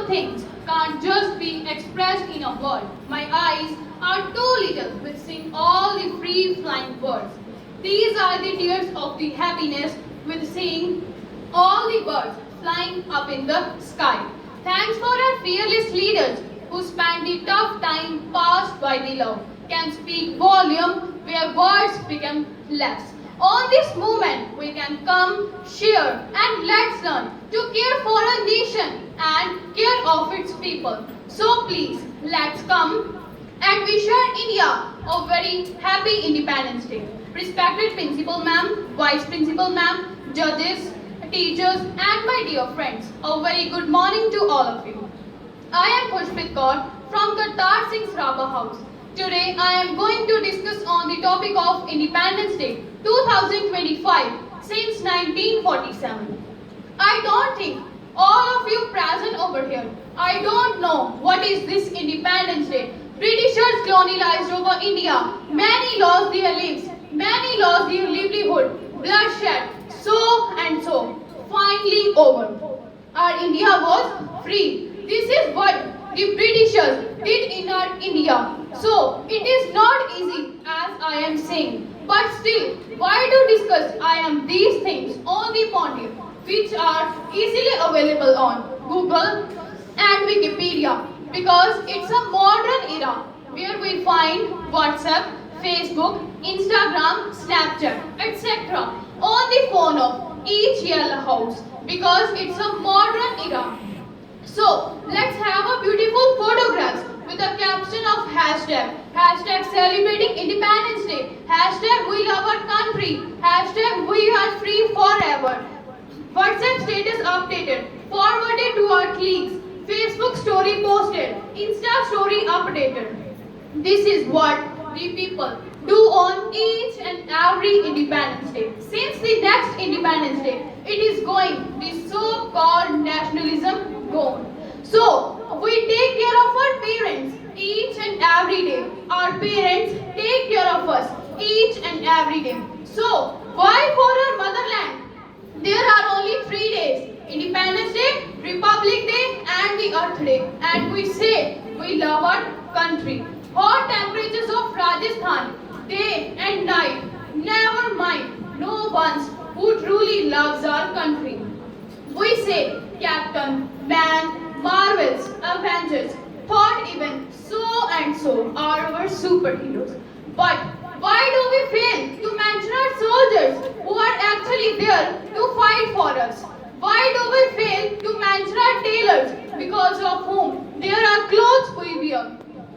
Some things can't just be expressed in a word. My eyes are too little with seeing all the free flying birds. These are the tears of the happiness with seeing all the birds flying up in the sky. Thanks for our fearless leaders who spent the tough time passed by the love, can speak volume where words become less. On this movement, we can come, share, and let's learn to care for a nation and care of its people. So please, let's come and wish our India a very happy Independence Day. Respected Principal Ma'am, Vice Principal Ma'am, judges, teachers, and my dear friends, a very good morning to all of you. I am Pushpit Kaur from the Tarn-Taran House. Today I am going to discuss on the topic of Independence Day 2025 since 1947. I don't think all of you present over here, I don't know what is this Independence Day. Britishers colonized over India. Many lost their lives. Many lost their livelihood. Bloodshed. So and so. Finally over. Our India was free. This is what the Britishers did in our India. So it is not easy as I am saying. But still, why to discuss I am these things on the podium which are easily available on Google and Wikipedia, because it's a modern era where we find WhatsApp, Facebook, Instagram, Snapchat, etc. on the phone of each yellow house, because it's a modern era. So let's have a beautiful photographs with a caption of hashtag celebrating Independence Day, hashtag we love our country, hashtag we are free forever. WhatsApp status updated, forwarded to our colleagues, Facebook story posted, Insta story updated. This is what we people do on each and every Independence Day. Since the next Independence Day, it is going the so-called nationalism gone. So, we take care of our parents each and every day. Our parents take care of us each and every day. So, why for our motherland? There are only 3 days: Independence Day, Republic Day, and the Earth Day. And we say we love our country. Hot temperatures of Rajasthan, day and night. Never mind, no ones who truly loves our country. We say Captain, Man, Marvels, Avengers, thought even so and so are our superheroes. But why do we fail to mention our soldiers who are actually there to fight for us? Why do we fail to mention our tailors, because of whom there are clothes we wear?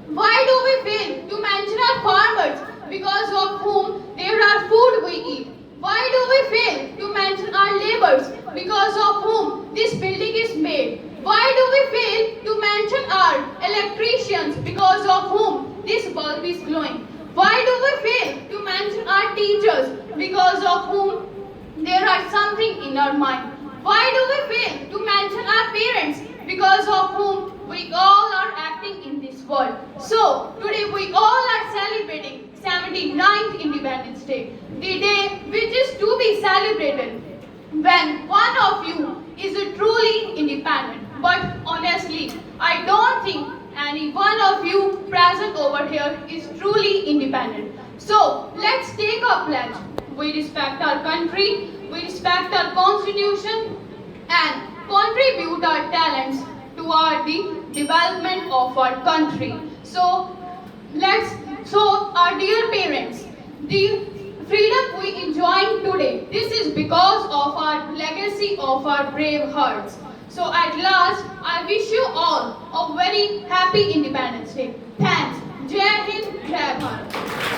Why do we fail to mention our farmers, because of whom there are food we eat? Why do we fail to mention our laborers, because of whom this building is made? Why do we fail to mention our electricians, because of whom this bulb is glowing? Why do we fail to mention our teachers, because of whom there are something in our mind? Why do we fail to mention our parents, because of whom we all are acting in this world? So, today we all are celebrating 79th Independence Day, the day which is to be celebrated when one of you is truly independent. But honestly, I don't think any one of you present over here is truly independent. So, let's take a pledge. We respect our country, we respect our constitution, and contribute our talents toward the development of our country. So our dear parents, the freedom we enjoying today, this is because of our legacy of our brave hearts. So at last, I wish you all a very happy Independence Day. Thanks. Jai Hind, Jai Bharat.